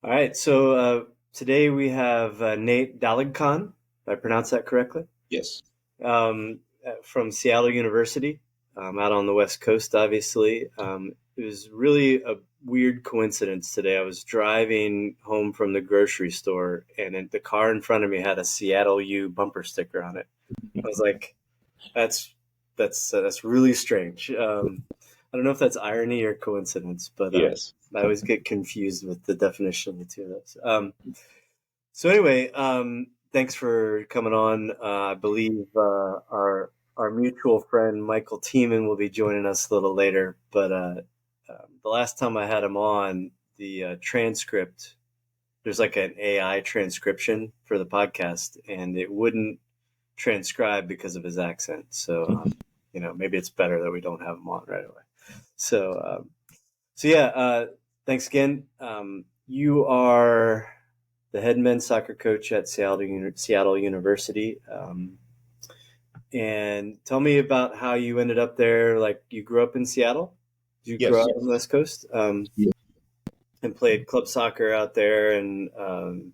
All right, so today we have Nate Daligcon, if I pronounce that correctly, Yes. from Seattle University, out on the West Coast, obviously. It was really a weird coincidence today. I was driving home from the grocery store, and the car in front of me had a Seattle U bumper sticker on it. I was like, "That's that's really strange." I don't know if that's irony or coincidence, but Yes. I always get confused with the definition of the two of those. So anyway, thanks for coming on. I believe our mutual friend Michael Teiman will be joining us a little later. But the last time I had him on, the transcript, there's like an AI transcription for the podcast, and it wouldn't transcribe because of his accent. So maybe it's better that we don't have him on right away. So yeah, thanks again. You are the head men's soccer coach at Seattle University. And tell me about how you ended up there. Like, you grew up in Seattle? You grew Yes. up on the West Coast, Yeah. and played club soccer out there. And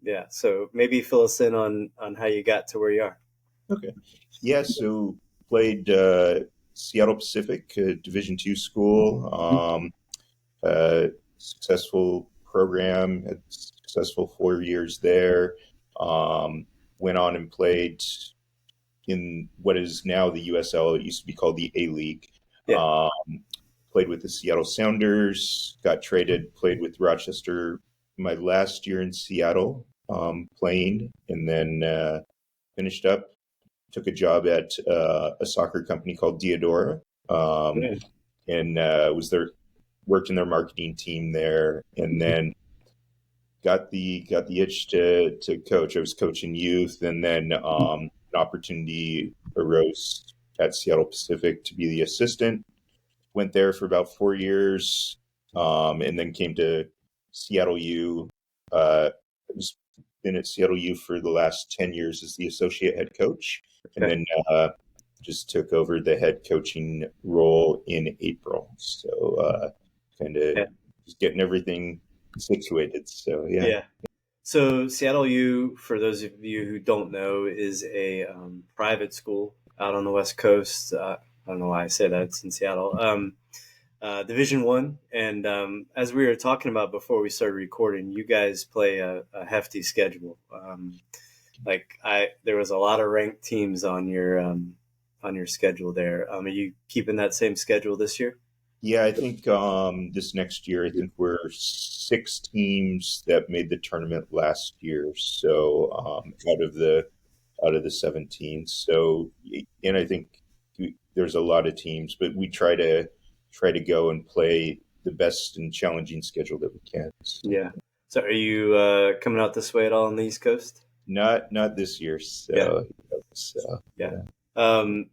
yeah, so maybe fill us in on how you got to where you are. Okay. Yeah. So played Seattle Pacific, Division II school. Successful program. Had successful 4 years there. Went on and played in what is now the USL. It used to be called the A League. Yeah. Played with the Seattle Sounders. Got traded. Played with Rochester. My last year in Seattle, playing, and then finished up. Took a job at a soccer company called Diadora, Yeah. and was there, worked in their marketing team there, and then got the itch to coach. I was coaching youth, and then an opportunity arose at Seattle Pacific to be the assistant. Went there for about 4 years, and then came to Seattle U. I was been at Seattle U for the last 10 years as the associate head coach, and Okay. then just took over the head coaching role in April. So kind of Yeah. just getting everything situated. So yeah. Yeah. So Seattle U, for those of you who don't know, is a private school out on the West Coast. I don't know why I say that. It's in Seattle. Division One, and as we were talking about before we started recording, you guys play a hefty schedule. There was a lot of ranked teams on your schedule there. Are you keeping that same schedule this year? Yeah, I think this next year, I think we're 6 teams that made the tournament last year. So out of the 17. So, and I think there's a lot of teams, but we try to go and play the best and challenging schedule that we can. So, Yeah. So are you coming out this way at all on the East Coast? not this year. Yeah. So Yeah. yeah. Um,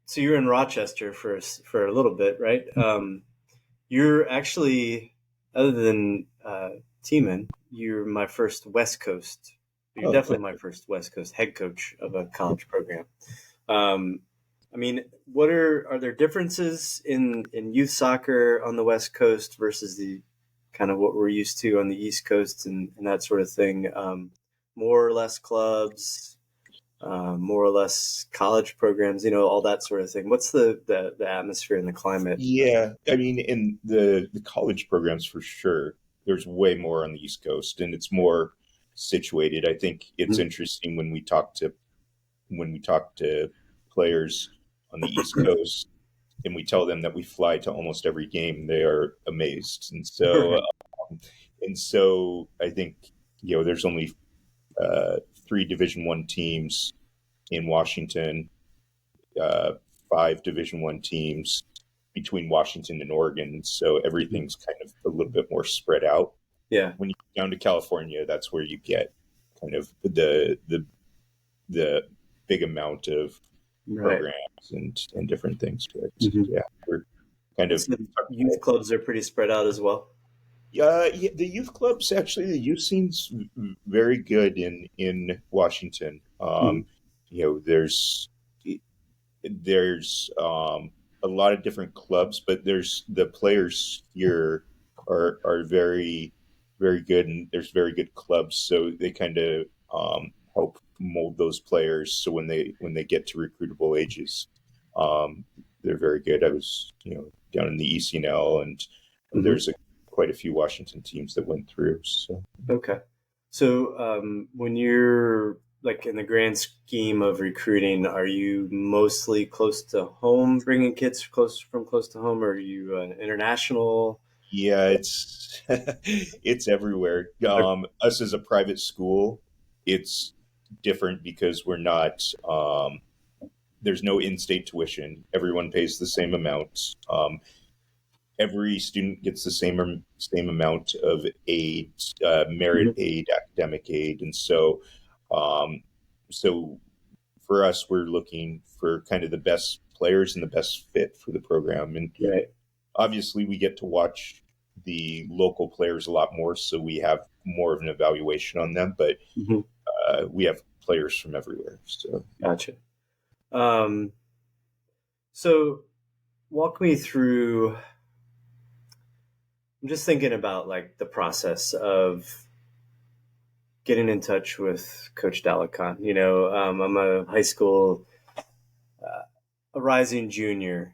so you're in Rochester for a little bit, right? You're actually, other than Teiman, you're my first West Coast. You're Oh, definitely my first West Coast head coach of a college program. Um, I mean, are there differences in youth soccer on the West Coast versus the kind of what we're used to on the East Coast and that sort of thing? More or less clubs, more or less college programs, all that sort of thing. What's the atmosphere and the climate? yeah. I mean, in the college programs for sure, there's way more on the East Coast, and it's more situated. I think it's interesting when we talk to players on the East Coast, and we tell them that we fly to almost every game. They are amazed, and so Right. I think there's only three Division I teams in Washington, uh, five Division I teams between Washington and Oregon, so everything's kind of a little bit more spread out. Yeah. When you get down to California, that's where you get kind of the big amount of Right. programs and different things. But Mhm. yeah, we're kind of So youth clubs are pretty spread out as well. yeah, the youth clubs, actually, the youth scene's very good in Washington. Mhm. There's a lot of different clubs, but there's the players here are very very good, and there's very good clubs, so they kind of help mold those players. So when they get to recruitable ages, um, they're very good. I was down in the ECNL, and Hmm. there's quite a few Washington teams that went through. So Okay. So when you're like in the grand scheme of recruiting, are you mostly close to home, bringing kids close to home, or are you international? yeah, it's it's everywhere. Us as a private school, it's different because we're not. There's no in-state tuition. Everyone pays the same amount. Every student gets the same amount of aid, merit Mhm. aid, academic aid, and um, so for us, we're looking for kind of the best players and the best fit for the program. And Right. obviously, we get to watch the local players a lot more, so we have more of an evaluation on them. But Hmm. we have players from everywhere. So Gotcha. Um, so walk me through. I'm just thinking about like the process of getting in touch with Coach Daligcon. I'm a high school, a rising junior,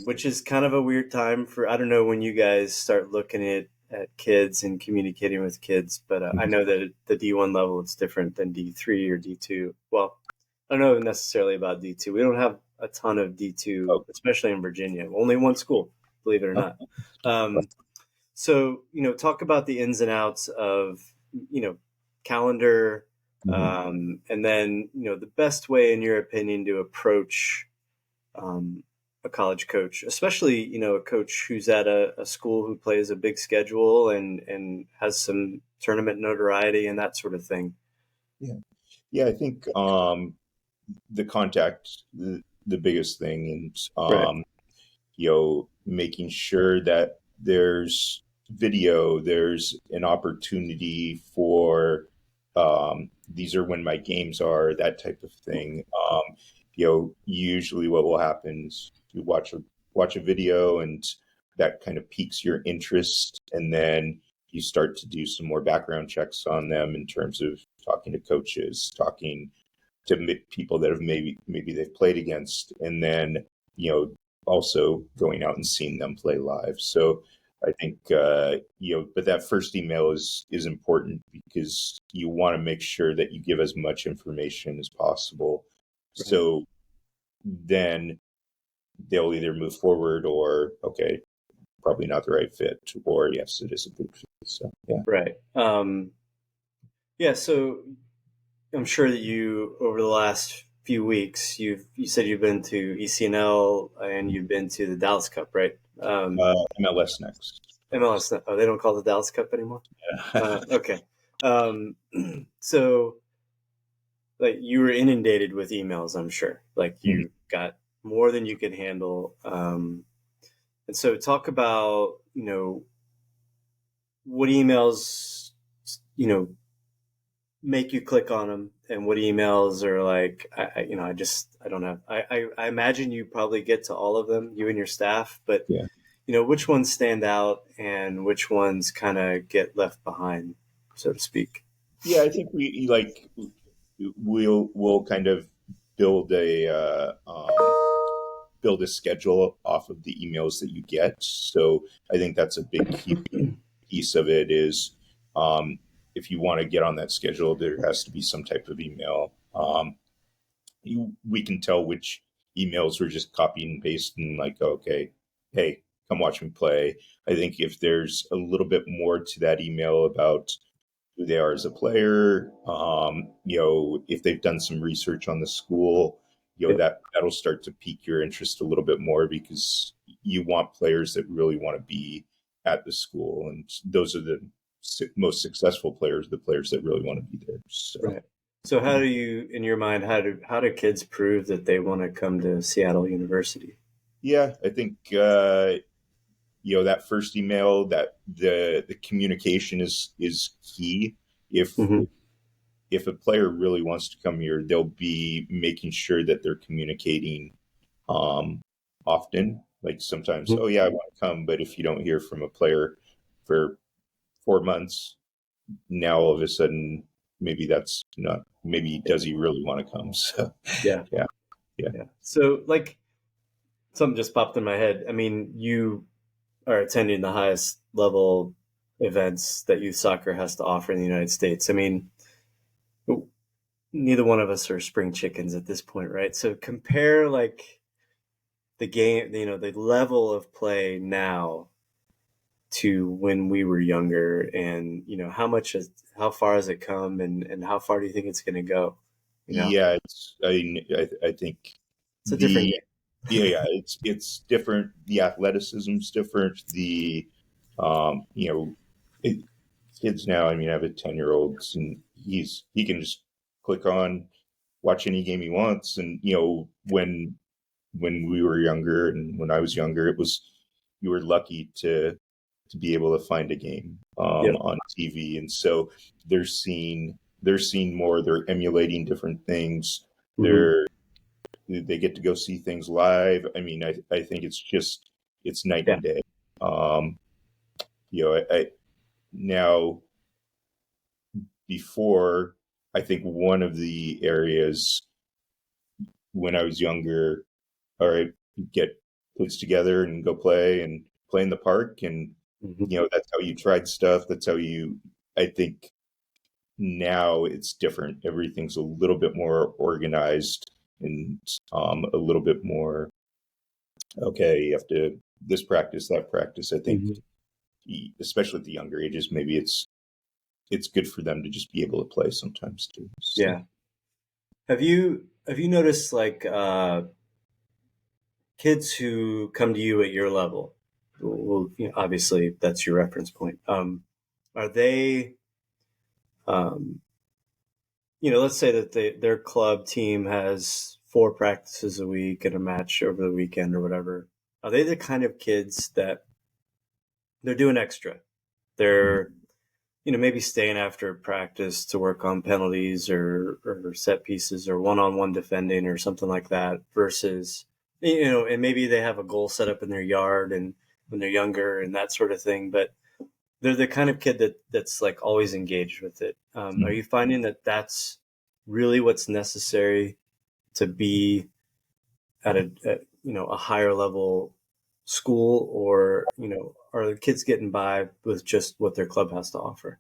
which is kind of a weird time for, I don't know when you guys start looking at kids and communicating with kids, but I know that at the D1 level, it's different than D3 or D2. Well, I don't know necessarily about D2. We don't have a ton of D2, oh, especially in Virginia. Only one school, believe it or not. Um, So, talk about the ins and outs of, you know, calendar, mhm. and then, the best way, in your opinion, to approach um, a college coach, especially, a coach who's at a school who plays a big schedule and has some tournament notoriety and that sort of thing. Yeah, yeah. I think the contact, the biggest thing, and Right. making sure that there's video, there's an opportunity for these are when my games are, that type of thing. Usually what will happen is you watch a video, and that kind of piques your interest, and then you start to do some more background checks on them in terms of talking to coaches, talking to people that have maybe they've played against, and then also going out and seeing them play live. So I think but that first email is important because you want to make sure that you give as much information as possible. Right. So then they'll either move forward, or okay, probably not the right fit, or yes, it is a good fit. So yeah. Right. Yeah. So I'm sure that you, over the last few weeks, you said you've been to ECNL and you've been to the Dallas Cup, right? MLS next. MLS. Oh, they don't call it the Dallas Cup anymore. Okay. Um, so, like, you were inundated with emails, I'm sure. Like, Mhm. you got more than you could handle. And so, talk about what emails you know make you click on them, and what emails are like, I don't know. I imagine you probably get to all of them, you and your staff, but Yeah. which ones stand out and which ones kind of get left behind, so to speak. Yeah, I think we like we'll kind of build build a schedule off of the emails that you get. So I think that's a big key piece of it is um, if you want to get on that schedule, there has to be some type of email. We can tell which emails we're just copying and pasting, like, okay, hey, come watch me play. I think if there's a little bit more to that email about who they are as a player, if they've done some research on the school, Yeah. that'll start to pique your interest a little bit more, because you want players that really want to be at the school, and those are the most successful players, the players that really want to be there. So Right. So how do you, in your mind, how do kids prove that they want to come to Seattle University? yeah, I think that first email, that the communication is key. If Hmm. if a player really wants to come here, they'll be making sure that they're communicating um, often. Like sometimes, oh yeah, I want to come, but if you don't hear from a player for 4 months, now all of a sudden, maybe that's not, maybe does he really want to come? So, Yeah. yeah. So like something just popped in my head. I mean, you are attending the highest level events that youth soccer has to offer in the United States. I mean, neither one of us are spring chickens at this point, right? So compare like the game, the level of play now to when we were younger, and how far has it come, and how far do you think it's going to go? Yeah, I think It's a different the yeah, it's different. The athleticism's different. The you know, it, kids now. I mean, I have a 10-year-old, and he can just click on, watch any game he wants. And when we were younger and when I was younger, it was, you were lucky to be able to find a game game. on TV, and so they're seeing more. They're emulating different things. Yeah. They get to go see things live. I mean, I think it's night Yeah. and day. Um, I now, before, I think one of the areas when I was younger, all right, get kids together and go play in the park, and Mm-hmm. that's how you tried stuff. That's how you. I think now it's different. Everything's a little bit more organized, and a little bit more. Okay, you have to this practice, that practice. I think, Mm-hmm. especially at the younger ages, maybe it's good for them to just be able to play sometimes too. So. Yeah. Have you noticed like kids who come to you at your level? Well, obviously that's your reference point. Are they, um, let's say that their club team has 4 practices a week and a match over the weekend or whatever. Are they the kind of kids that they're doing extra? They're, maybe staying after practice to work on penalties or set pieces or one-on-one defending or something like that versus, and maybe they have a goal set up in their yard and when they're younger and that sort of thing, but they're the kind of kid that's like always engaged with it. Are you finding that that's really what's necessary to be at a higher level school, or are the kids getting by with just what their club has to offer?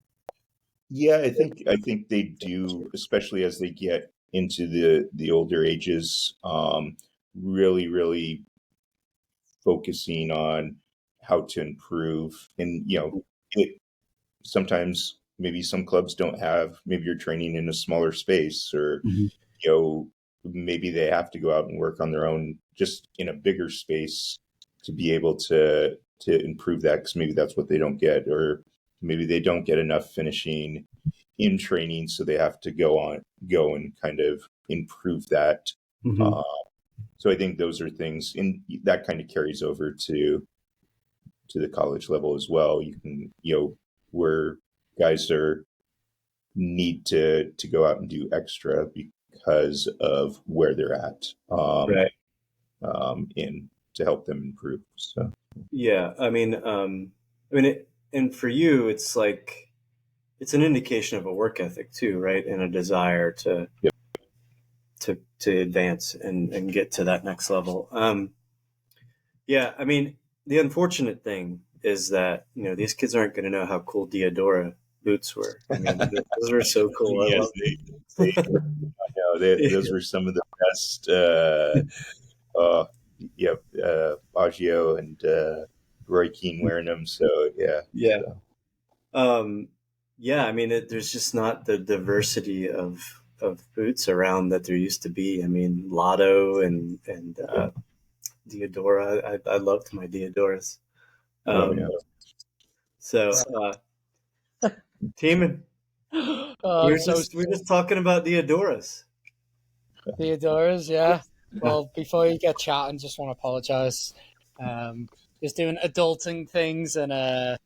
Yeah, I think they do, especially as they get into the older ages. Really, really focusing on how to improve, and it sometimes maybe some clubs don't have. Maybe you're training in a smaller space, or Mhm. maybe they have to go out and work on their own, just in a bigger space, to be able to improve that, because maybe that's what they don't get, or maybe they don't get enough finishing in training, so they have to go and kind of improve that. Mhm. Uh, so I think those are things, and that kind of carries over to the college level as well. You can, where guys are need to go out and do extra because of where they're at, Right. in to help them improve. So Yeah. And for you, it's like it's an indication of a work ethic too, right? And a desire to yep. to advance and get to that next level. Yeah. I mean, the unfortunate thing is that these kids aren't going to know how cool Diodora boots were. I mean, those were so cool. I Yes, love they know those them. were some of the best. Uh, yeah, Baggio and Roy Keane wearing them. So yeah, Yeah. so, Yeah, I mean, there's just not the diversity of boots around that there used to be. I mean, Lotto and yeah. Diodora. I loved my Diodoras. Oh yeah. Um, so, Teiman, Oh, I'm so we're just talking about Diodoras. Theodora's, yeah. Well, before you get chatting, just want to apologize. Just doing adulting things and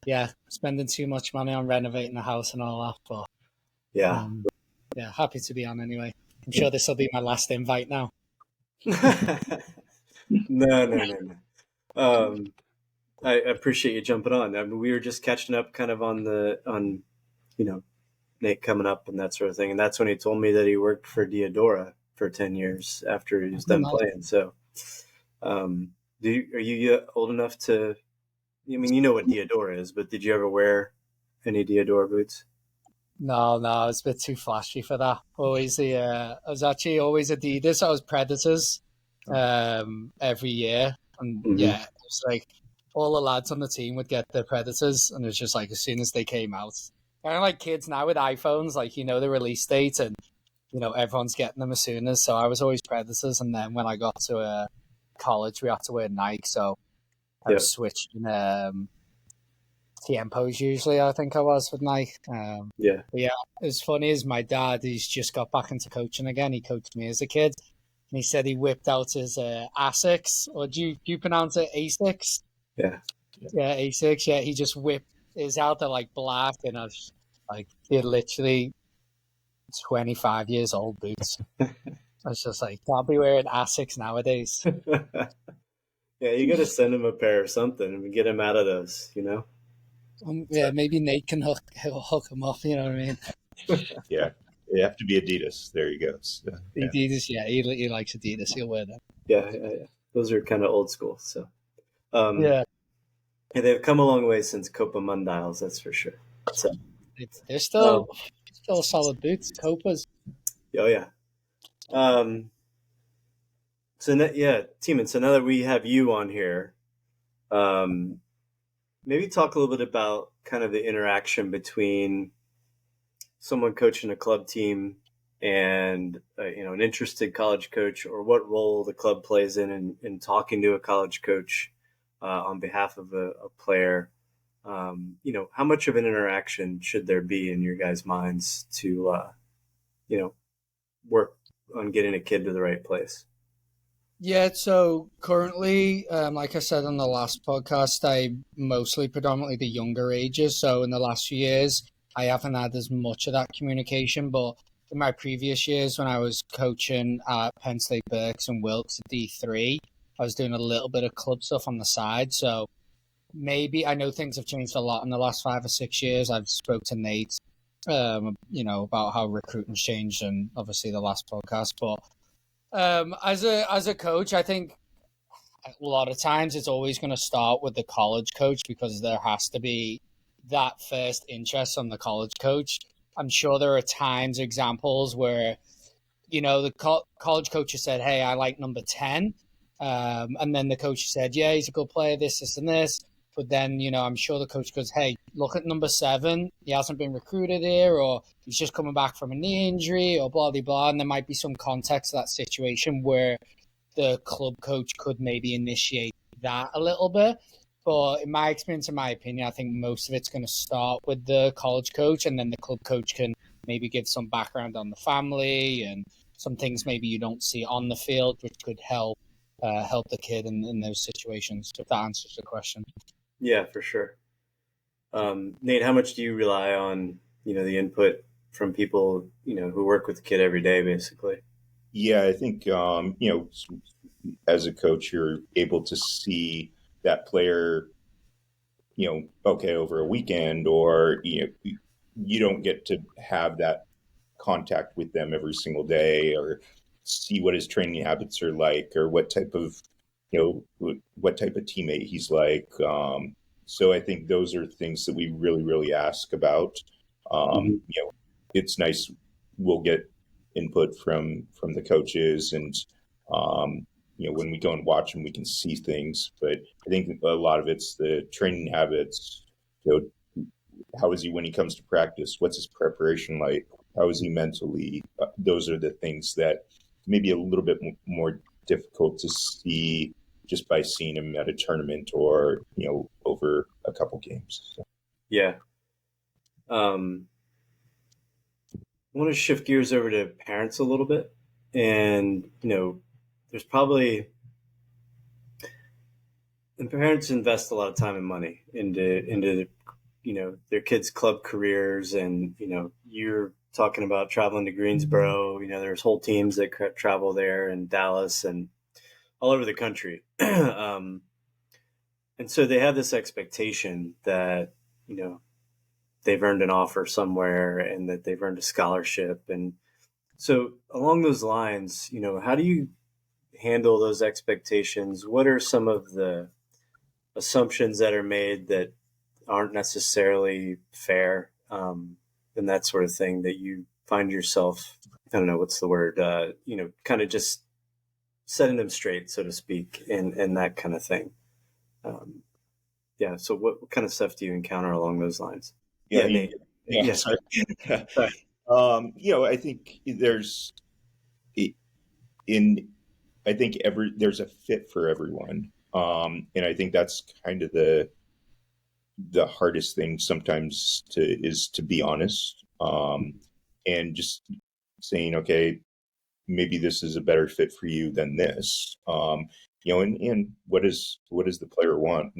yeah, spending too much money on renovating the house and all that. But Yeah. yeah, happy to be on anyway. I'm sure this will be my last invite now. No, no, no, no. I appreciate you jumping on. I mean, we were just catching up kind of on Nate coming up and that sort of thing. And that's when he told me that he worked for Diodora for 10 years after he was done Nice. playing. So, are you old enough to, you know what Diodora is, but did you ever wear any Diodora boots? No, it's a bit too flashy for that. I was actually always Adidas. I was Predators every year. And Mm-hmm. it was like all the lads on the team would get the Predators. And it was just like as soon as they came out, kind of like kids now with iPhones, like, the release date and, everyone's getting them as soon as. So I was always Predators. And then when I got to college, we had to wear Nike. So I Yeah. was switching Tiempos usually, I think I was with Nike. Yeah. But yeah, as funny as my dad, he's just got back into coaching again. He coached me as a kid. And he said he whipped out his Asics, or do you pronounce it Asics? Yeah. Yeah, Asics. Yeah, he just whipped his out. They're like black, and I was like, they're literally 25 years old boots. I was just like, can't be wearing Asics nowadays. Yeah, you got to send him a pair or something and get him out of those, Yeah, maybe Nate can hook him up. You know what I mean? Yeah, they have to be Adidas. There you go. So, yeah. Adidas, yeah, he likes Adidas. He'll wear them. Yeah. Those are kind of old school. So, Yeah, they've come a long way since Copa Mundials, that's for sure. So, they're still solid boots. Copas. oh yeah. Teiman. So now that we have you on here, maybe talk a little bit about kind of the interaction between someone coaching a club team and an interested college coach, or what role the club plays in talking to a college coach on behalf of a player. How much of an interaction should there be in your guys' minds to work on getting a kid to the right place? Yeah, so currently, like I said on the last podcast, I mostly predominantly the younger ages. So in the last few years, I haven't had as much of that communication. But in my previous years, when I was coaching at Penn State Berks and Wilkes at D3, I was doing a little bit of club stuff on the side. So maybe I know things have changed a lot in the last 5 or 6 years. I've spoke to Nate, about how recruiting's changed, and obviously the last podcast. But as a coach, I think a lot of times it's always going to start with the college coach, because there has to be that first interest on the college coach. I'm sure there are times, examples where, the college coach has said, hey, I like number 10. And then the coach said, yeah, he's a good player, this, and this. But then, I'm sure the coach goes, hey, look at number 7. He hasn't been recruited here, or he's just coming back from a knee injury, or blah, blah, blah. And there might be some context to that situation where the club coach could maybe initiate that a little bit. But in my experience, in my opinion, I think most of it's going to start with the college coach, and then the club coach can maybe give some background on the family and some things maybe you don't see on the field, which could help the kid in those situations, if that answers the question. Yeah, for sure. Nate, how much do you rely on, the input from people, who work with the kid every day, basically? Yeah, I think, as a coach, you're able to see that player, okay, over a weekend, or, you don't get to have that contact with them every single day, or see what his training habits are like, or what type of teammate he's like. So I think those are things that we really, really ask about. Mm-hmm. It's nice. We'll get input from the coaches, and when we go and watch them, we can see things. But I think a lot of it's the training habits. How is he when he comes to practice? What's his preparation like? How is he mentally? Those are the things that maybe a little bit more difficult to see just by seeing him at a tournament, or over a couple games. So. Yeah. I want to shift gears over to parents a little bit, and there's probably, and parents invest a lot of time and money into their kids' club careers, and you're talking about traveling to Greensboro. There's whole teams that travel there, and Dallas, and all over the country. And so they have this expectation that they've earned an offer somewhere and that they've earned a scholarship. And so along those lines, how do you handle those expectations? What are some of the assumptions that are made that aren't necessarily fair, and that sort of thing that you find yourself, I don't know, what's the word, kind of just setting them straight, so to speak, and that kind of thing. So what kind of stuff do you encounter along those lines? Yeah, Nate. yeah. Sorry. Sorry. I think there's I think there's a fit for everyone. And I think that's kind of the hardest thing sometimes is to be honest. And just saying, okay, maybe this is a better fit for you than this. And what does the player want?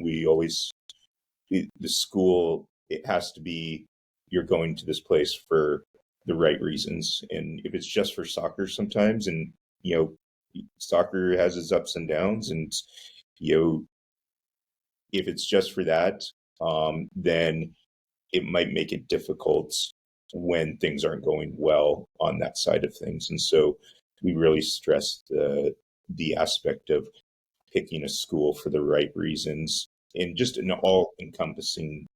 The school, it has to be, you're going to this place for the right reasons. And if it's just for soccer sometimes, and, soccer has its ups and downs, and, if it's just for that, then it might make it difficult when things aren't going well on that side of things. And so we really stress the aspect of picking a school for the right reasons, and just an all encompassing,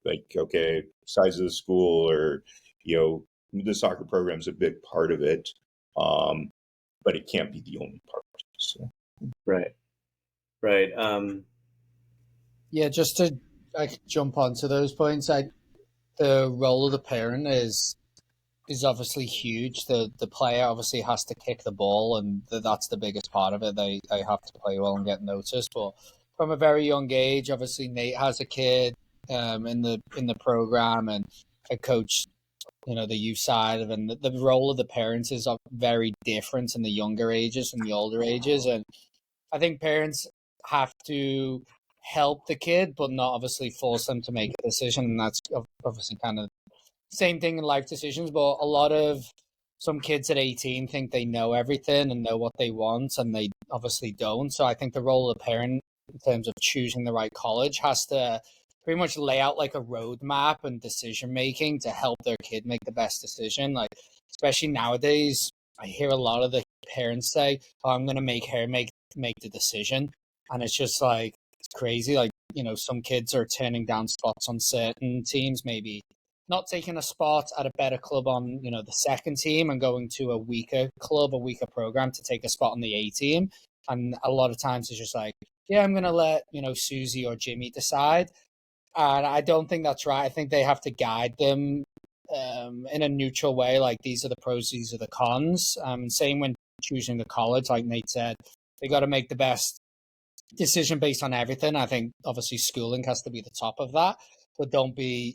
like, okay, size of the school, or, the soccer program is a big part of it. But it can't be the only part. So. Right. Yeah, just to jump onto those points, the role of the parent is obviously huge. The player obviously has to kick the ball, and that's the biggest part of it. They have to play well and get noticed. But from a very young age, obviously Nate has a kid in the program, and I coach, the youth side of it. And the role of the parents is very different in the younger ages and the older ages. And I think parents have to help the kid, but not obviously force them to make a decision. And that's obviously kind of same thing in life decisions. But a lot of some kids at 18 think they know everything and know what they want, and they obviously don't. So I think the role of the parent in terms of choosing the right college has to pretty much lay out like a roadmap and decision making to help their kid make the best decision. Like, especially nowadays, I hear a lot of the parents say, "Oh, I'm going to make her make the decision," and it's just like, it's crazy. Like, some kids are turning down spots on certain teams, maybe not taking a spot at a better club on, the second team, and going to a weaker club, a weaker program to take a spot on the A team. And a lot of times it's just like, yeah, I'm going to let, Susie or Jimmy decide. And I don't think that's right. I think they have to guide them in a neutral way. Like, these are the pros, these are the cons. Same when choosing the college, like Nate said, they got to make the best decision based on everything. I think obviously schooling has to be the top of that, but don't be,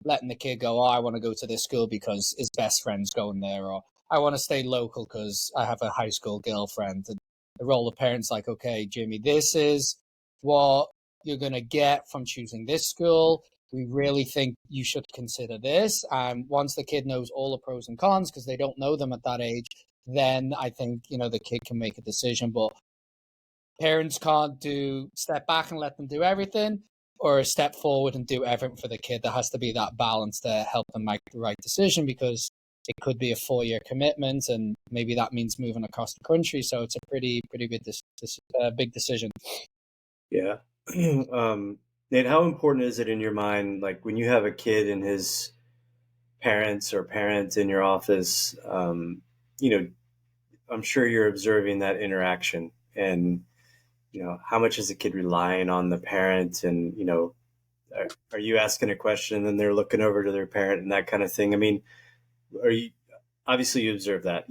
letting the kid go, oh, I want to go to this school because his best friend's going there, or I want to stay local because I have a high school girlfriend. And the role of parents, like, okay, Jimmy, this is what you're going to get from choosing this school. We really think you should consider this. And once the kid knows all the pros and cons, because they don't know them at that age, then I think, the kid can make a decision. But parents can't step back and let them do everything, or step forward and do everything for the kid. There has to be that balance to help them make the right decision, because it could be a 4-year commitment, and maybe that means moving across the country. So it's a pretty big decision. Yeah. Nate, how important is it in your mind, like when you have a kid and his parents or parent in your office, I'm sure you're observing that interaction, and, how much is the kid relying on the parent, and, are you asking a question and then they're looking over to their parent and that kind of thing? I mean, obviously you observe that,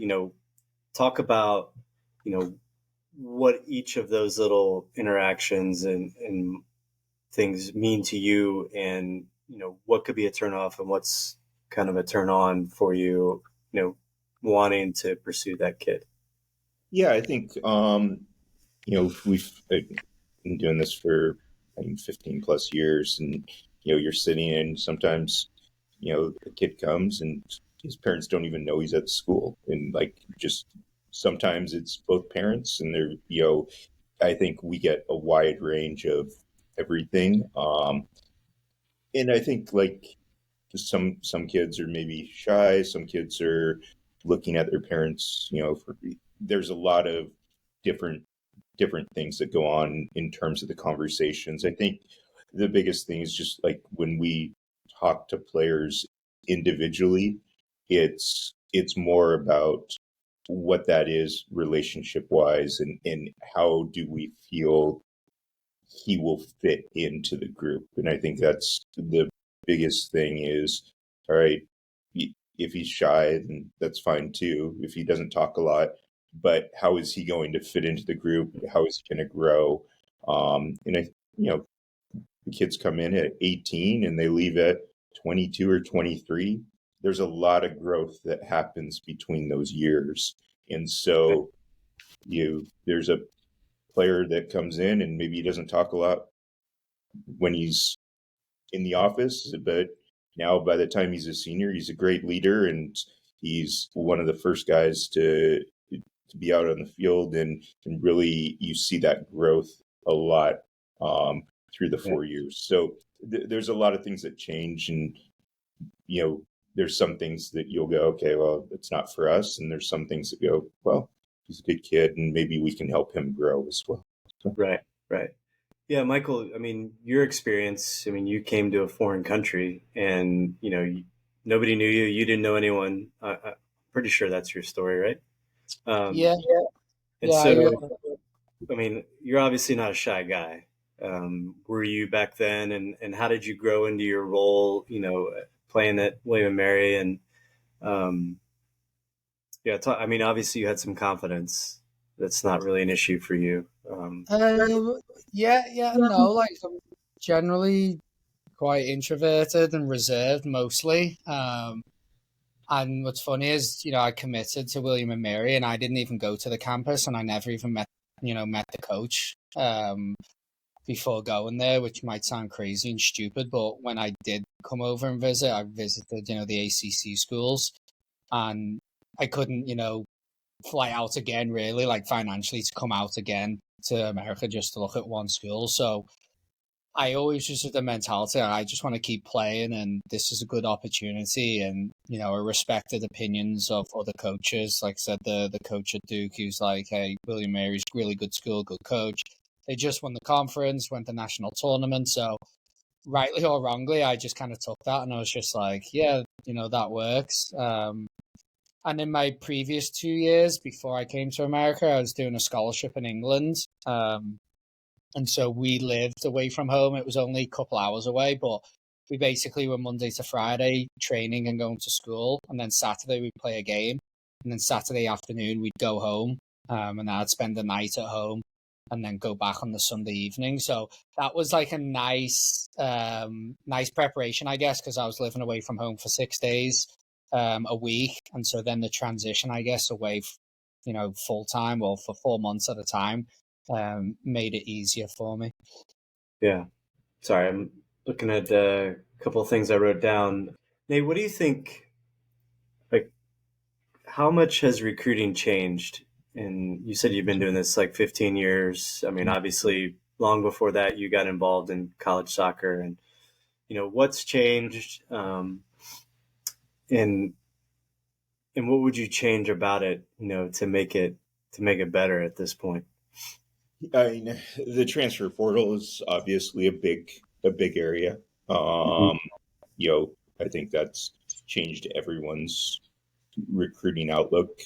talk about, what each of those little interactions and things mean to you, and, what could be a turn off and what's kind of a turn on for you, wanting to pursue that kid. Yeah, I think, we've been doing this for 15 plus years, and, you're sitting in, sometimes, the kid comes and his parents don't even know he's at school. And like, just sometimes it's both parents, and they're, I think we get a wide range of everything. And I think, like, some kids are maybe shy, some kids are looking at their parents, there's a lot of different things that go on in terms of the conversations. I think the biggest thing is just like when we talk to players individually, it's more about what that is relationship wise, and how do we feel he will fit into the group. And I think that's the biggest thing is, all right, if he's shy, then that's fine too, if he doesn't talk a lot, but how is he going to fit into the group? How is he going to grow? And the kids come in at 18 and they leave at 22 or 23. There's a lot of growth that happens between those years. And so there's a player that comes in and maybe he doesn't talk a lot when he's in the office, but now by the time he's a senior, he's a great leader and he's one of the first guys to be out on the field, and really you see that growth a lot through the 4 years. So there's a lot of things that change, and there's some things that you'll go, okay, well, it's not for us, and there's some things that go, well, he's a good kid and maybe we can help him grow as well. So. Right. Yeah, Michael, I mean, your experience, I mean, you came to a foreign country and, nobody knew you. You didn't know anyone. I'm pretty sure that's your story, right? Yeah. And so, I mean, you're obviously not a shy guy. Were you back then? And how did you grow into your role, playing at William & Mary? And, I mean, obviously you had some confidence. That's not really an issue for you. No, like I'm generally quite introverted and reserved mostly. And what's funny is, I committed to William & Mary and I didn't even go to the campus, and I never even met the coach before going there, which might sound crazy and stupid, but when I did come over and visit, I visited, the ACC schools, and I couldn't, fly out again, really, like financially, to come out again to America just to look at one school. So I always just had the mentality, I just want to keep playing, and this is a good opportunity. And, I respected opinions of other coaches. Like I said, the coach at Duke, who's like, hey, William Mary's really good school, good coach. They just won the conference, went to national tournament. So rightly or wrongly, I just kind of took that, and I was just like, yeah, that works. And in my previous 2 years before I came to America, I was doing a scholarship in England. And so we lived away from home. It was only a couple hours away, but we basically were Monday to Friday training and going to school. And then Saturday we'd play a game. And then Saturday afternoon we'd go home. And I'd spend the night at home and then go back on the Sunday evening. So that was like a nice preparation, I guess, because I was living away from home for 6 days a week. And so then the transition, I guess, away, full time or for 4 months at a time, made it easier for me. Yeah. Sorry, I'm looking at a couple of things I wrote down. Nate, what do you think, like, how much has recruiting changed? And you said you've been doing this like 15 years. I mean, obviously, long before that, you got involved in college soccer. And, what's changed? And what would you change about it, to make it better at this point? I mean, the transfer portal is obviously a big area. I think that's changed everyone's recruiting outlook.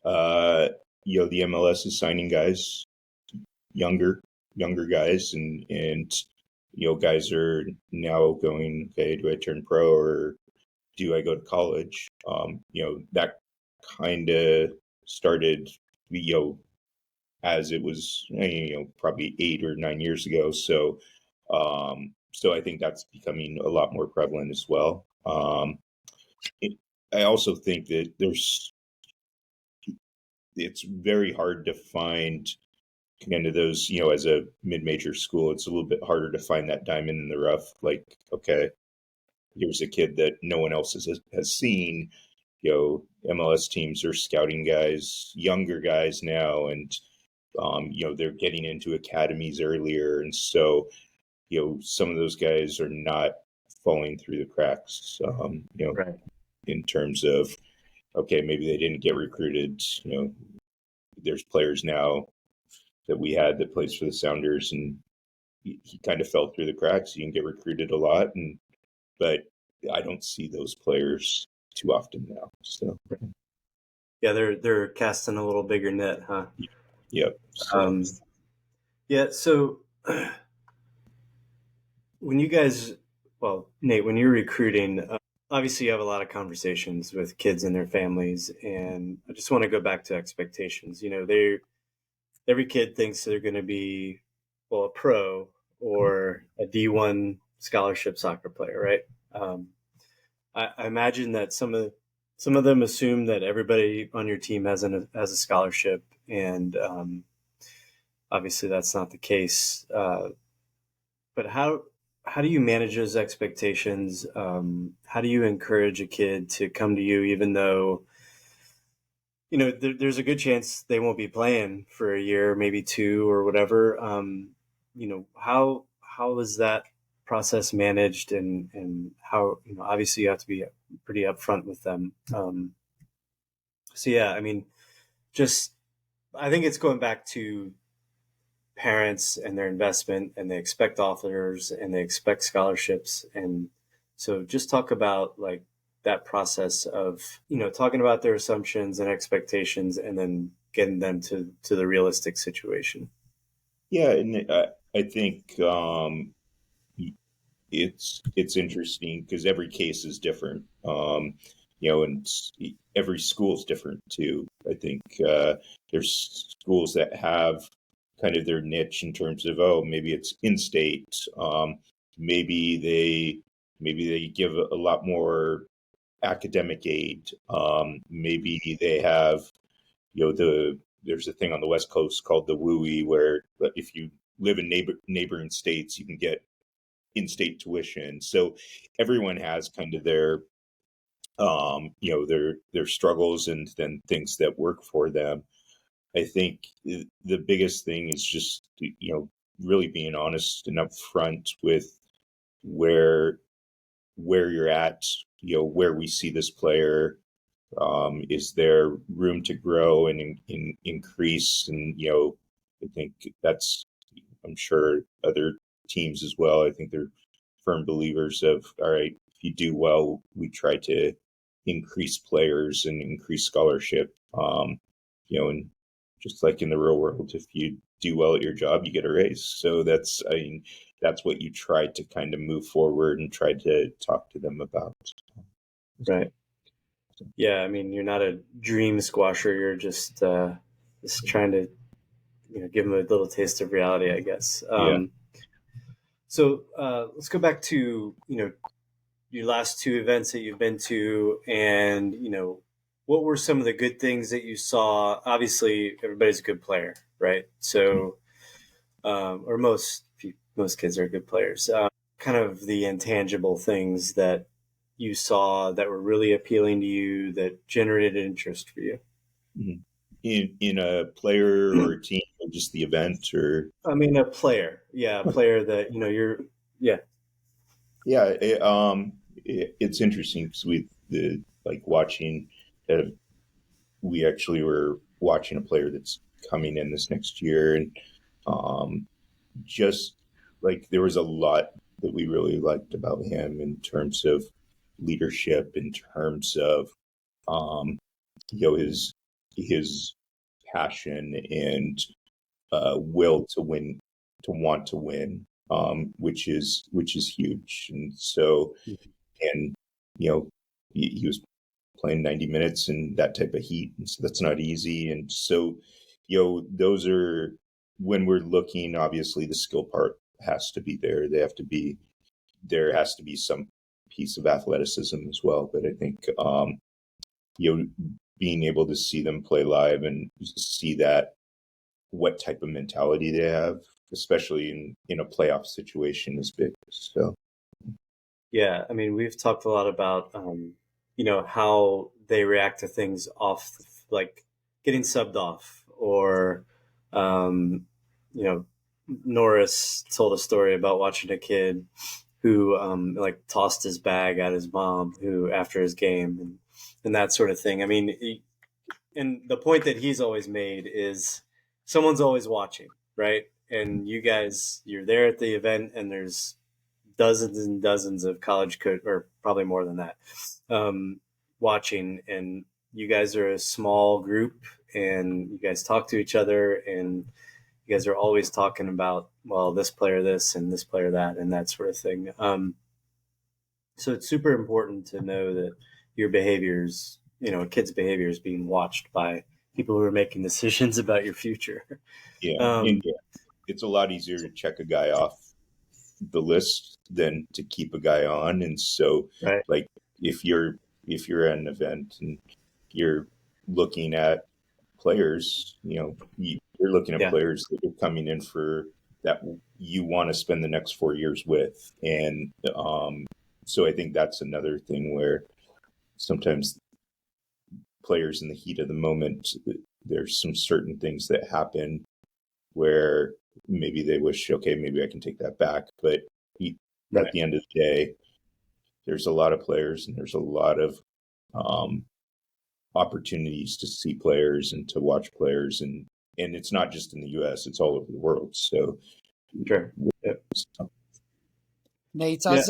The MLS is signing guys, younger guys, and guys are now going, okay, do I turn pro or do I go to college? That kind of started, as it was, probably 8 or 9 years ago. So I think that's becoming a lot more prevalent as well. I also think that it's very hard to find kind of those, as a mid-major school, it's a little bit harder to find that diamond in the rough. Like, okay, here's a kid that no one else has seen. MLS teams are scouting guys, younger guys now, and they're getting into academies earlier, and so some of those guys are not falling through the cracks. Right. In terms of, okay, maybe they didn't get recruited. There's players now that we had that plays for the Sounders, and he kind of fell through the cracks. He didn't get recruited a lot, but I don't see those players too often now. So Yeah, they're casting a little bigger net, huh? yep. So. Yeah. So when you guys, well, Nate, when you're recruiting, obviously you have a lot of conversations with kids and their families, and I just want to go back to expectations. Every kid thinks they're going to be, well, a pro or a D1 scholarship soccer player, right? I imagine that some of them assume that everybody on your team has a scholarship, and obviously that's not the case. But how do you manage those expectations? How do you encourage a kid to come to you, even though there's a good chance they won't be playing for a year, maybe two or whatever? How is that process managed, and how obviously you have to be pretty upfront with them. So yeah, I mean, just I think it's going back to parents and their investment, and they expect offers and they expect scholarships, and so just talk about like that process of talking about their assumptions and expectations, and then getting them to the realistic situation. Yeah, and I think it's interesting because every case is different, and every school is different too. I think there's schools that have kind of their niche in terms of, maybe it's in-state, maybe they give a lot more academic aid, maybe they have there's a thing on the West Coast called the WUI, where if you live in neighboring states, you can get in-state tuition. So everyone has kind of their their struggles and then things that work for them. I think the biggest thing is just really being honest and upfront with where you're at, where we see this player. Is there room to grow and increase? And I think that's, I'm sure other teams as well, I think they're firm believers of, all right, if you do well, we try to increase players and increase scholarship. And just like in the real world, if you do well at your job, you get a raise. So that's what you try to kind of move forward and try to talk to them about. Right. Yeah, I mean, you're not a dream squasher. You're just trying to give them a little taste of reality, I guess. So let's go back to your last two events that you've been to, and what were some of the good things that you saw? Obviously, everybody's a good player, right? So, or most kids are good players. Kind of the intangible things that you saw that were really appealing to you, that generated interest for you. Mm-hmm. In a player or a team, or just the event, or I mean, a player, a player that you're, it's interesting because watching. We actually were watching a player that's coming in this next year, and just like there was a lot that we really liked about him in terms of leadership, in terms of his passion and will to win, to want to win, which is huge. And so, and he was playing 90 minutes in that type of heat, and so that's not easy. And so, those are, when we're looking, obviously the skill part has to be there. There has to be some piece of athleticism as well. But I think being able to see them play live and see that, what type of mentality they have, especially in a playoff situation, is big. So yeah, I mean, we've talked a lot about how they react to things off, like getting subbed off, or Norris told a story about watching a kid who like tossed his bag at his mom who after his game and that sort of thing. I mean, and the point that he's always made is someone's always watching, right? And you guys, you're there at the event, and there's dozens and dozens of college or probably more than that, watching. And you guys are a small group, and you guys talk to each other, and you guys are always talking about, well, this player this and this player that and that sort of thing. So it's super important to know that your behaviors, a kid's behavior is being watched by people who are making decisions about your future. Yeah. It's a lot easier to check a guy off the list than to keep a guy on. And so right. like if you're at an event and you're looking at players, you're looking at players that are coming in for that you want to spend the next 4 years with. And so I think that's another thing where sometimes players in the heat of the moment, there's some certain things that happen where maybe they wish, okay, maybe I can take that back. But at the end of the day, there's a lot of players and there's a lot of opportunities to see players and to watch players. And it's not just in the US, it's all over the world. So sure. Nate, as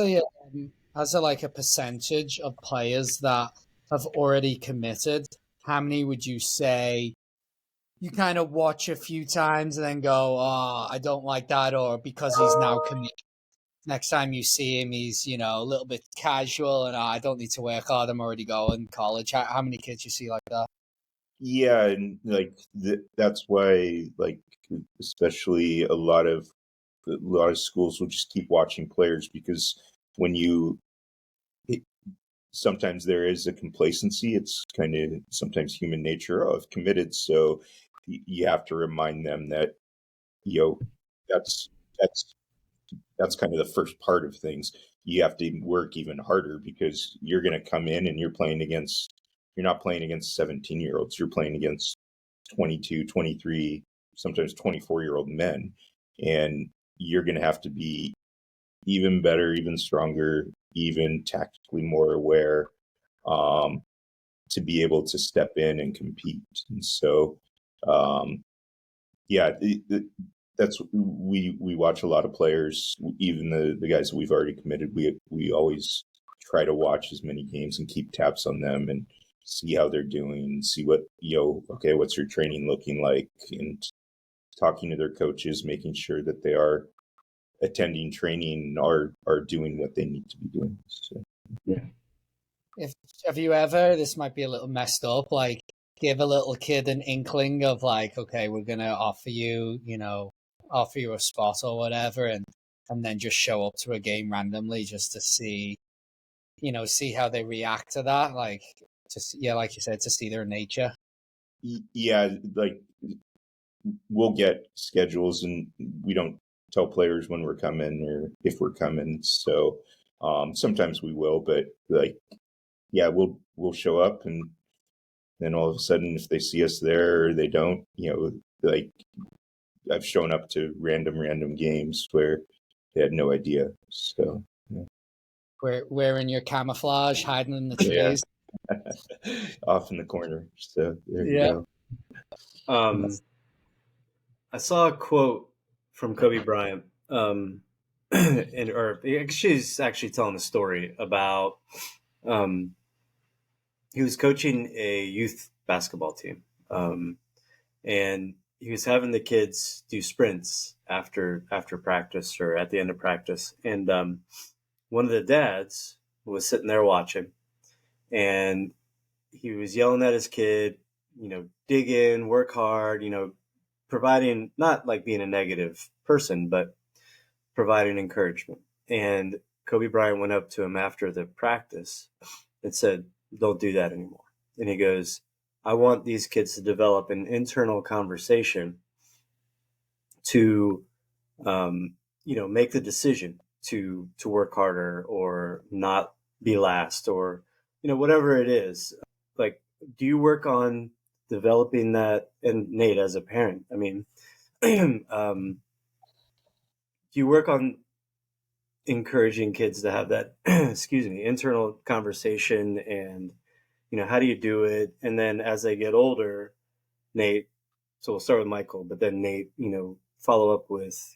a like a percentage of players that have already committed, how many would you say you kind of watch a few times and then go, oh, I don't like that, or because he's now committed, next time you see him, he's, a little bit casual and I don't need to work hard, I'm already going to college. How many kids you see like that? Yeah, and like that's why, like, especially a lot of schools will just keep watching players, because when sometimes there is a complacency. It's kind of sometimes human nature. Oh, I've committed, so you have to remind them that that's kind of the first part of things. You have to work even harder, because you're going to come in and you're not playing against 17-year-olds. You're playing against 22, 23, sometimes 24-year-old men, and you're going to have to be even better, even stronger, even tactically more aware, to be able to step in and compete. And so, that's we watch a lot of players, even the guys that we've already committed. We always try to watch as many games and keep tabs on them and see how they're doing, see what what's your training looking like, and talking to their coaches, making sure that they are attending training, are doing what they need to be doing. So, yeah. Have you ever, this might be a little messed up, like give a little kid an inkling of like, okay, we're going to offer you a spot or whatever, and then just show up to a game randomly just to see how they react to that, like like you said, to see their nature? Yeah, like we'll get schedules and we don't tell players when we're coming or if we're coming. So sometimes we will, but we'll show up, and then all of a sudden, if they see us there or they don't, like I've shown up to random games where they had no idea. So wearing your camouflage, hiding in the trees, off in the corner. So there you go. I saw a quote from Kobe Bryant, she's actually telling a story about he was coaching a youth basketball team, and he was having the kids do sprints after practice or at the end of practice, and one of the dads was sitting there watching, and he was yelling at his kid, dig in, work hard, providing, not like being a negative person, but providing encouragement. And Kobe Bryant went up to him after the practice and said, don't do that anymore. And he goes, I want these kids to develop an internal conversation to, make the decision to work harder or not be last, or, whatever it is. Like, do you work on developing that? And Nate, as a parent, I mean, do you work on encouraging kids to have that, excuse me, internal conversation, and how do you do it? And then as they get older, Nate, so we'll start with Michael, but then Nate, follow up with,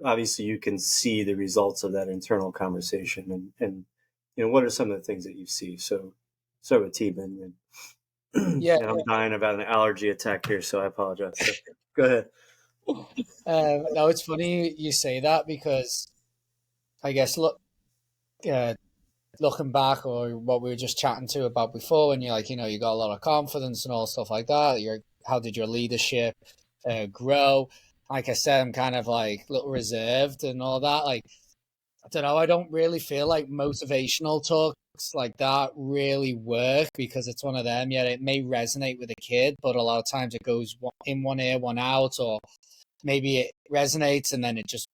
obviously you can see the results of that internal conversation, and what are some of the things that you see? So start with Teiman, and, Yeah, and I'm dying about an allergy attack here, so I apologize. So, go ahead. no, it's funny you say that because I guess looking back, or what we were just chatting to about before, when you're like, you got a lot of confidence and all stuff like that. How did your leadership grow? Like I said, I'm kind of like a little reserved and all that. Like, I don't know. I don't really feel like motivational talks like that really work, because it's one of them. Yeah, it may resonate with a kid, but a lot of times it goes in one ear, one out, or maybe it resonates and then it just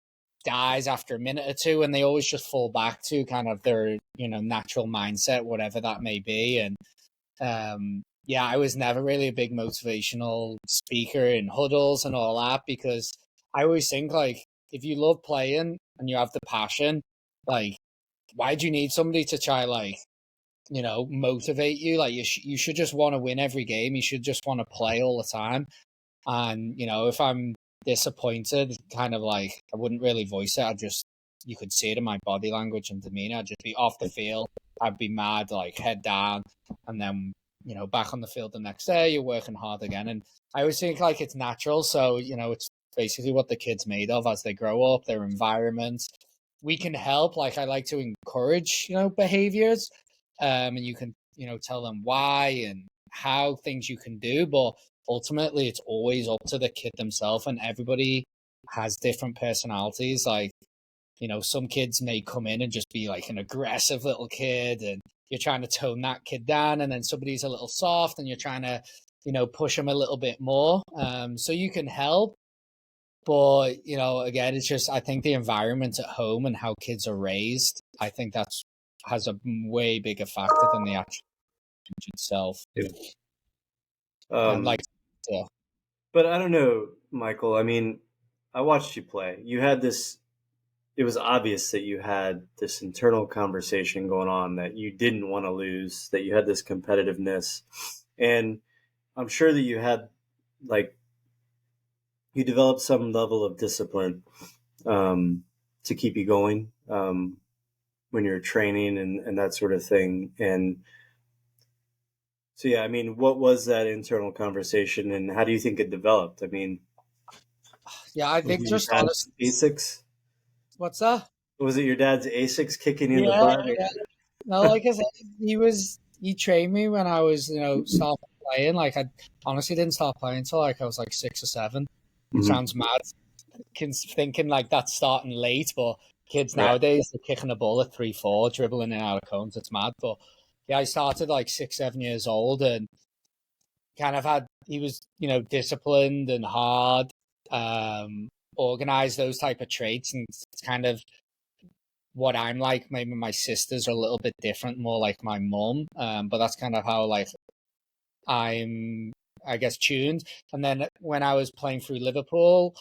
dies after a minute or two, and they always just fall back to kind of their natural mindset, whatever that may be. And yeah, I was never really a big motivational speaker in huddles and all that, because I always think, like, if you love playing and you have the passion, like, why do you need somebody to try, like, motivate you? Like, you should just want to win every game. You should just want to play all the time. And if I'm disappointed, kind of like, I wouldn't really voice it. You could see it in my body language and demeanor. I'd just be off the field. I'd be mad, like head down, and then back on the field the next day. You're working hard again, and I always think like it's natural. So it's basically what the kid's made of as they grow up, their environment. We can help. Like, I like to encourage behaviors, and you can tell them why and how things you can do, but ultimately it's always up to the kid themselves, and everybody has different personalities. Like, some kids may come in and just be like an aggressive little kid, and you're trying to tone that kid down, and then somebody's a little soft and you're trying to push them a little bit more. So you can help, but again, it's just, I think the environment at home and how kids are raised, I think that's has a way bigger factor than the actual itself. Yeah. Like, yeah. But I don't know, Michael. I mean, I watched you play. You had this. It was obvious that you had this internal conversation going on, that you didn't want to lose, that you had this competitiveness, and I'm sure that you had, like, you developed some level of discipline to keep you going when you're training and that sort of thing. And so, yeah, I mean, what was that internal conversation, and how do you think it developed? I mean, Yeah, I think just honestly, ASICs. What's that? Was it your dad's ASICs kicking you in the Yeah, butt? yeah. No, like I said, he trained me when I was, starting playing. Like, I honestly didn't start playing until like I was like 6 or 7. It sounds mad, thinking like that's starting late, but kids nowadays, they're kicking a ball at 3, 4, dribbling in out of cones. It's mad. But yeah, I started like 6, 7 years old, and kind of he was, disciplined and hard, organized, those type of traits. And it's kind of what I'm like. Maybe my sisters are a little bit different, more like my mum. But that's kind of how, like, I'm, I guess, tuned. And then when I was playing through Liverpool,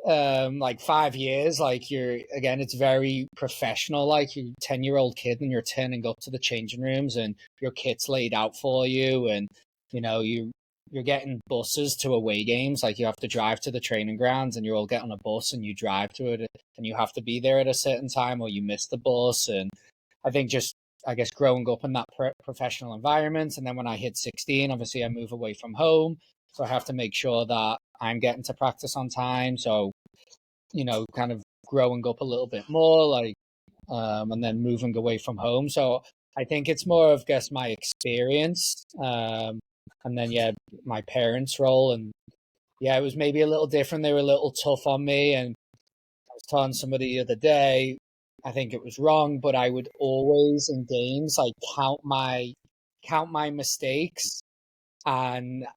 like 5 years, like, it's very professional. Like, you're a 10-year-old kid and you're turning up to the changing rooms and your kit's laid out for you, and you're getting buses to away games. Like, you have to drive to the training grounds and you all get on a bus and you drive to it, and you have to be there at a certain time or you miss the bus. And I think just, I guess, growing up in that professional environment. And then when I hit 16, obviously I move away from home, so I have to make sure that I'm getting to practice on time. So, kind of growing up a little bit more, like, and then moving away from home. So I think it's more of, guess, my experience. And then, yeah, my parents' role. And yeah, it was maybe a little different. They were a little tough on me. And I was telling somebody the other day, I think it was wrong, but I would always in games, like, count my mistakes. And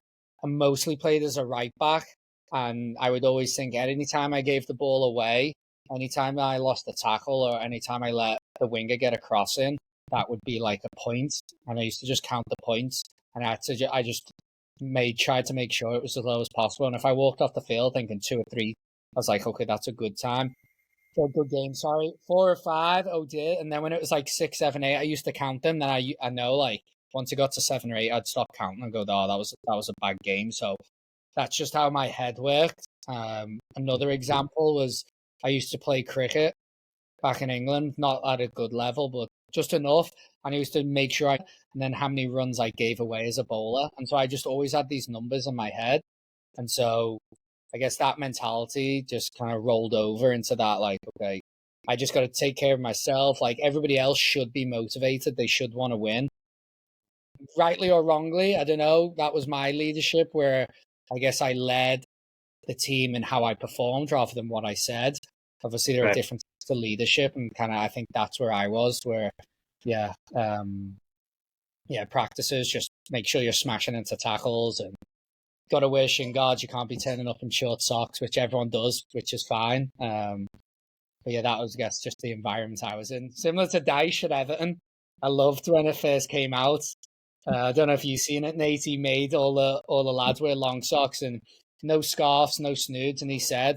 I mostly played as a right back. And I would always think, anytime I gave the ball away, anytime I lost a tackle, or anytime I let the winger get a cross in, that would be like a point. And I used to just count the points. And I just tried to make sure it was as low as possible. And if I walked off the field thinking 2 or 3, I was like, okay, that's a good time. good game. Sorry, 4 or 5. Oh dear. And then when it was like 6, 7, 8, I used to count them. Then I know like once it got to 7 or 8, I'd stop counting and go, oh, that was a bad game. So that's just how my head worked. Another example was I used to play cricket back in England, not at a good level, but just enough. And I used to make sure and then how many runs I gave away as a bowler. And so I just always had these numbers in my head. And so I guess that mentality just kind of rolled over into that, like, okay, I just got to take care of myself. Like everybody else should be motivated. They should want to win. Rightly or wrongly, I don't know. That was my leadership where I guess I led the team and how I performed rather than what I said. Obviously, there are Right. different to leadership, and kind of I think that's where I was. Where, yeah, practices just make sure you're smashing into tackles and got to wear shin guards. You can't be turning up in short socks, which everyone does, which is fine. But yeah, that was, I guess, just the environment I was in. Similar to Dyche at Everton. I loved when it first came out. I don't know if you've seen it, Nate. He made all the lads wear long socks and no scarves, no snoods, and he said,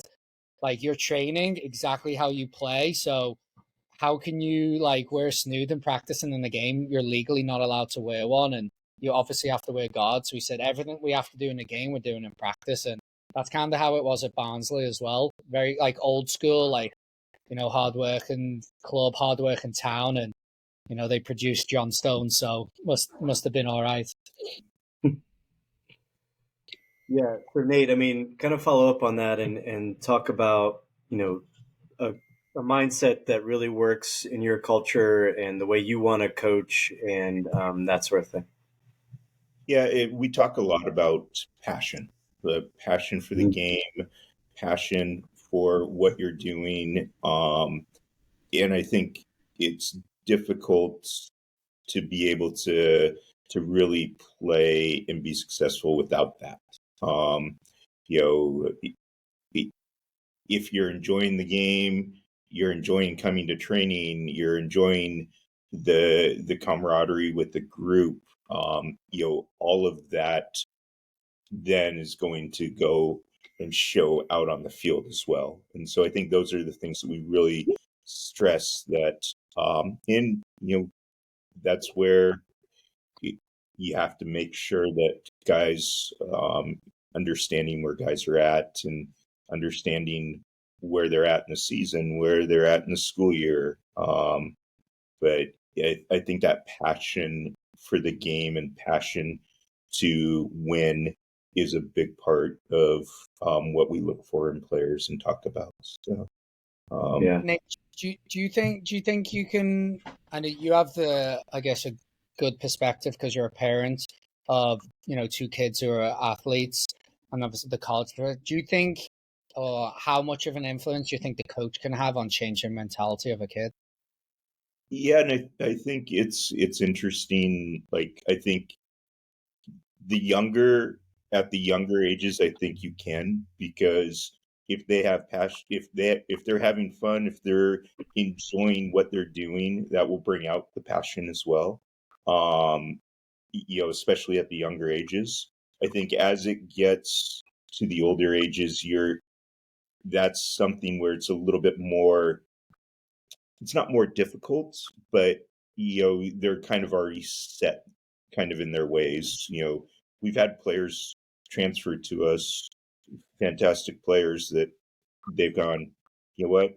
like, you're training exactly how you play. So how can you like wear a snood and practicing in the game? You're legally not allowed to wear one, and you obviously have to wear guards. So he said everything we have to do in the game, we're doing in practice, and that's kind of how it was at Barnsley as well. Very like old school, like hard work and club, hard work in town, and they produced John Stones, so must have been all right. Yeah. So Nate, I mean, kind of follow up on that and talk about, a mindset that really works in your culture and the way you want to coach and that sort of thing. Yeah, we talk a lot about passion, the passion for the game, passion for what you're doing. And I think it's difficult to be able to really play and be successful without that. If you're enjoying the game, you're enjoying coming to training, you're enjoying the camaraderie with the group, all of that then is going to go and show out on the field as well. And so I think those are the things that we really stress that that's where you have to make sure that guys understanding where guys are at and understanding where they're at in the season, where they're at in the school year. But I think that passion for the game and passion to win is a big part of what we look for in players and talk about. So, yeah. Nick, do you think you can? And you have I guess, a good perspective because you're a parent of 2 kids who are athletes, and obviously the college. Do you think, or how much of an influence do you think the coach can have on changing mentality of a kid? Yeah, and I think it's interesting. Like, I think at the younger ages, I think you can, because if they have passion, if they're having fun, if they're enjoying what they're doing, that will bring out the passion as well. Especially at the younger ages. I think as it gets to the older ages, that's something where it's a little bit more. It's not more difficult, but they're kind of already set, kind of in their ways. We've had players transferred to us, fantastic players that they've gone, you know what,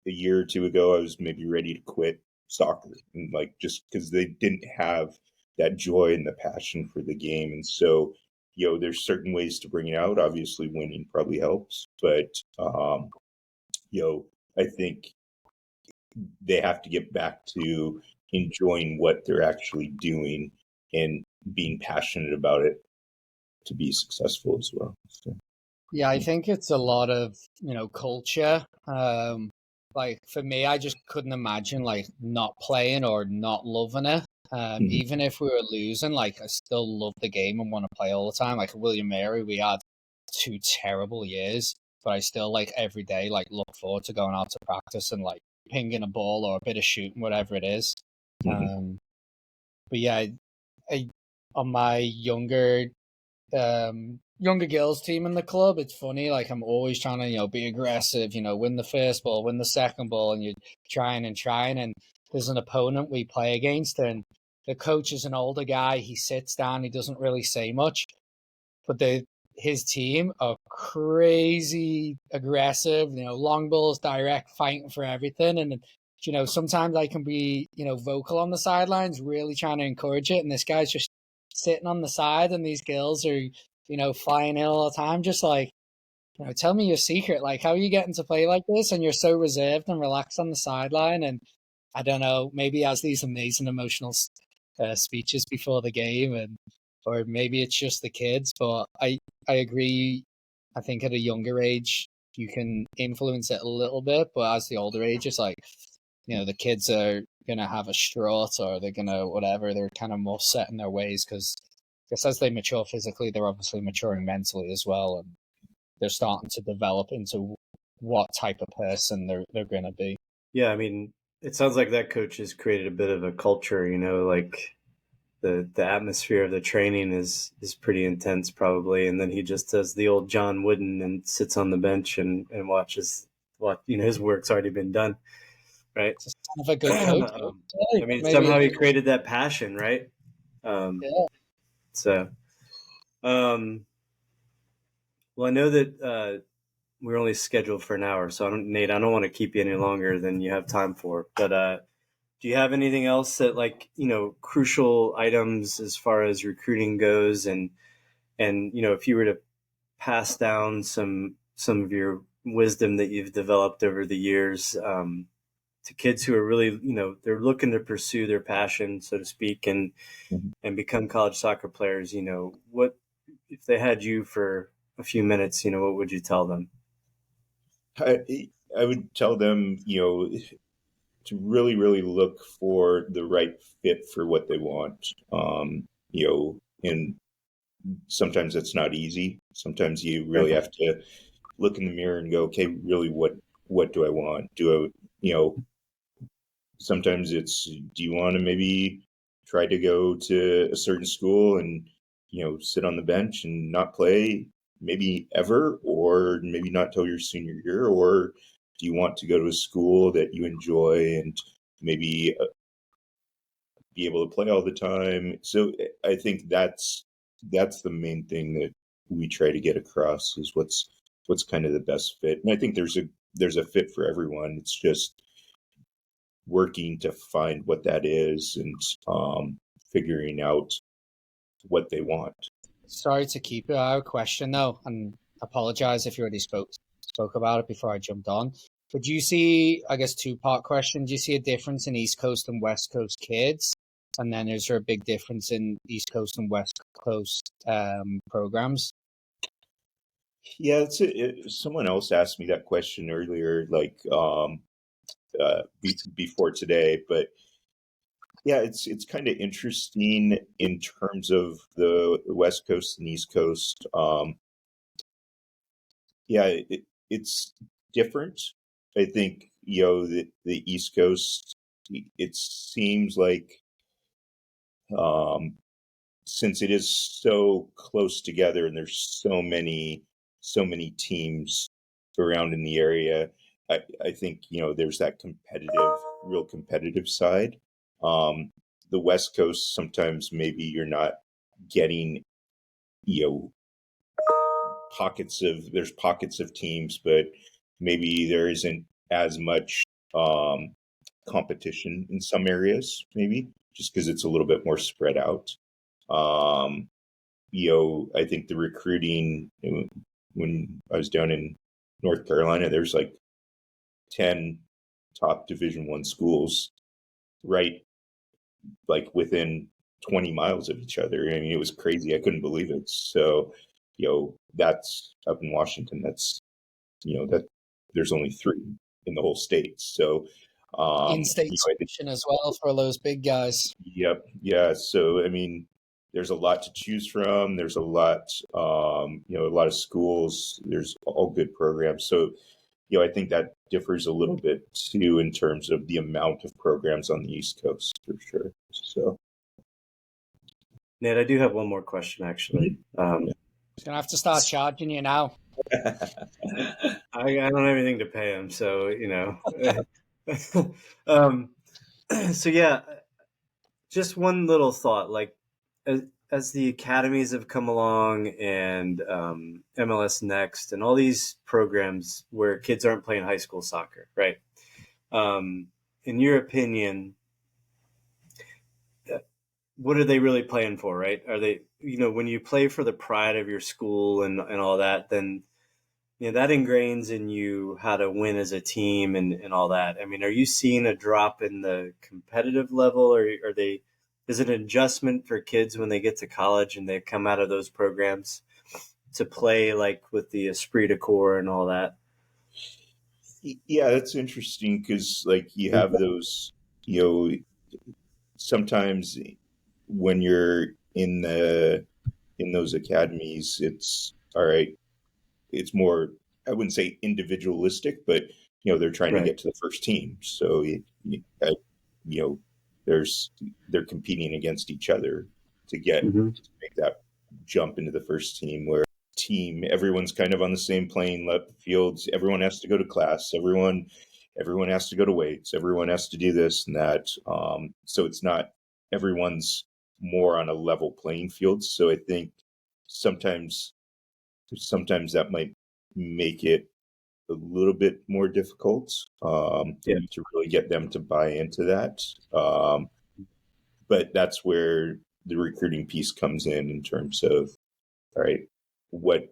a year or 2 ago, I was maybe ready to quit soccer, and like, just because they didn't have that joy and the passion for the game. And so, there's certain ways to bring it out. Obviously, winning probably helps, but I think they have to get back to enjoying what they're actually doing and being passionate about it to be successful as well. So. Yeah, I think it's a lot of culture. Like for me, I just couldn't imagine like not playing or not loving it. Even if we were losing, like I still love the game and want to play all the time. Like William Mary, we had 2 terrible years, but I still like every day like look forward to going out to practice and like pinging a ball or a bit of shooting, whatever it is. But yeah, on my younger younger girls team in the club, it's funny. Like I'm always trying to, be aggressive. Win the first ball, win the second ball, and you're trying and trying. And there's an opponent we play against, and the coach is an older guy. He sits down. He doesn't really say much, but his team are crazy aggressive. Long balls, direct, fighting for everything. And sometimes I can be vocal on the sidelines, really trying to encourage it, and this guy's just sitting on the side, and these girls are flying in all the time, just like, tell me your secret. Like, how are you getting to play like this? And you're so reserved and relaxed on the sideline. And I don't know, maybe he has these amazing emotional speeches before the game, or maybe it's just the kids. But I agree. I think at a younger age, you can influence it a little bit. But as the older age, it's like, the kids are going to have a strut, or they're going to whatever. They're kind of more set in their ways because just as they mature physically, they're obviously maturing mentally as well. And they're starting to develop into what type of person they're going to be. Yeah, I mean, it sounds like that coach has created a bit of a culture, like the atmosphere of the training is pretty intense probably, and then he just does the old John Wooden and sits on the bench and watches what his work's already been done, right? It's kind of a good coach. I mean, somehow he created that passion, right? Yeah. So, well, I know that we're only scheduled for an hour, so Nate, I don't want to keep you any longer than you have time for. But do you have anything else that crucial items as far as recruiting goes, and if you were to pass down some of your wisdom that you've developed over the years to kids who are really they're looking to pursue their passion, so to speak, and become college soccer players, what if they had you for a few minutes, what would you tell them? I would tell them, to really, really look for the right fit for what they want. And sometimes it's not easy. Sometimes you really have to look in the mirror and go, okay, really, what do I want? Sometimes it's, do you want to maybe try to go to a certain school and, sit on the bench and not play maybe ever, or maybe not till your senior year? Or do you want to go to a school that you enjoy and maybe be able to play all the time? So I think that's the main thing that we try to get across, is what's kind of the best fit. And I think there's a fit for everyone. It's just working to find what that is, and figuring out what they want. Sorry to keep it. I have a question though, and apologize if you already spoke about it before I jumped on. But do you see, I guess, two-part question, do you see a difference in East Coast and West Coast kids? And then is there a big difference in East Coast and West Coast programs? Yeah, someone else asked me that question earlier, before today, but yeah, it's kind of interesting in terms of the West Coast and East Coast. Yeah, it's different. I think the East Coast, it seems like, since it is so close together and there's so many teams around in the area, I think there's that real competitive side. The West Coast, sometimes maybe you're not getting there's pockets of teams, but maybe there isn't as much competition in some areas, maybe just because it's a little bit more spread out. I think the recruiting, when I was down in North Carolina, there's like 10 top Division I schools right like within 20 miles of each other. I mean, it was crazy. I couldn't believe it. So, that's up in Washington. That's, that there's only 3 in the whole state. So, in-state as well for those big guys. Yep. Yeah. So, I mean, there's a lot to choose from. There's a lot, a lot of schools. There's all good programs. So, I think that differs a little bit too in terms of the amount of programs on the East Coast, for sure. So, Nate, I do have one more question, actually. He's gonna have to start charging you now. I don't have anything to pay him, so um, so yeah, just one little thought, like as the academies have come along and MLS Next and all these programs where kids aren't playing high school soccer, right? In your opinion, what are they really playing for, right? Are they, when you play for the pride of your school and all that, then that ingrains in you how to win as a team and all that. I mean, are you seeing a drop in the competitive level, or are they? Is it an adjustment for kids when they get to college and they come out of those programs to play like with the esprit de corps and all that? Yeah, that's interesting because like you have those, sometimes when you're in those academies, it's all right. It's more, I wouldn't say individualistic, but they're trying to Right. get to the first team. So they're competing against each other to Mm-hmm. make that jump into the first team, where everyone's kind of on the same playing fields. Everyone has to go to class. Everyone has to go to weights. Everyone has to do this and that. So it's not, everyone's more on a level playing field. So I think sometimes that might make it a little bit more difficult to really get them to buy into that. But that's where the recruiting piece comes in terms of, all right, what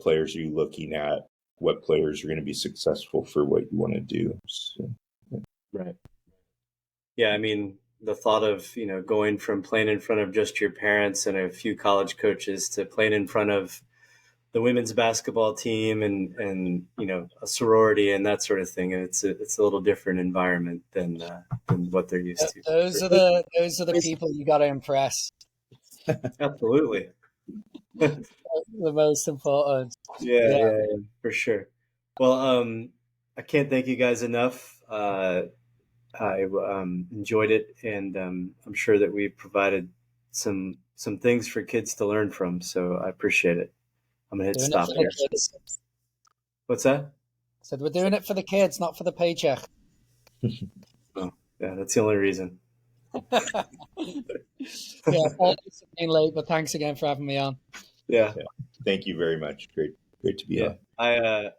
players are you looking at? What players are going to be successful for what you want to do? So, Right. Yeah, I mean, the thought of, going from playing in front of just your parents and a few college coaches to playing in front of the women's basketball team and a sorority and that sort of thing, and it's a little different environment than what they're used to. Those are the people you got to impress. Absolutely. The most important. Yeah, for sure. Well, I can't thank you guys enough. I enjoyed it, and I'm sure that we provided some things for kids to learn from. So I appreciate it. I'm gonna hit Doing it stop for here. the kids. What's that? Said we're doing it for the kids, not for the paycheck. Oh, yeah, that's the only reason. Yeah, apologies for being late, but thanks again for having me on. Yeah. Thank you very much. Great to be on.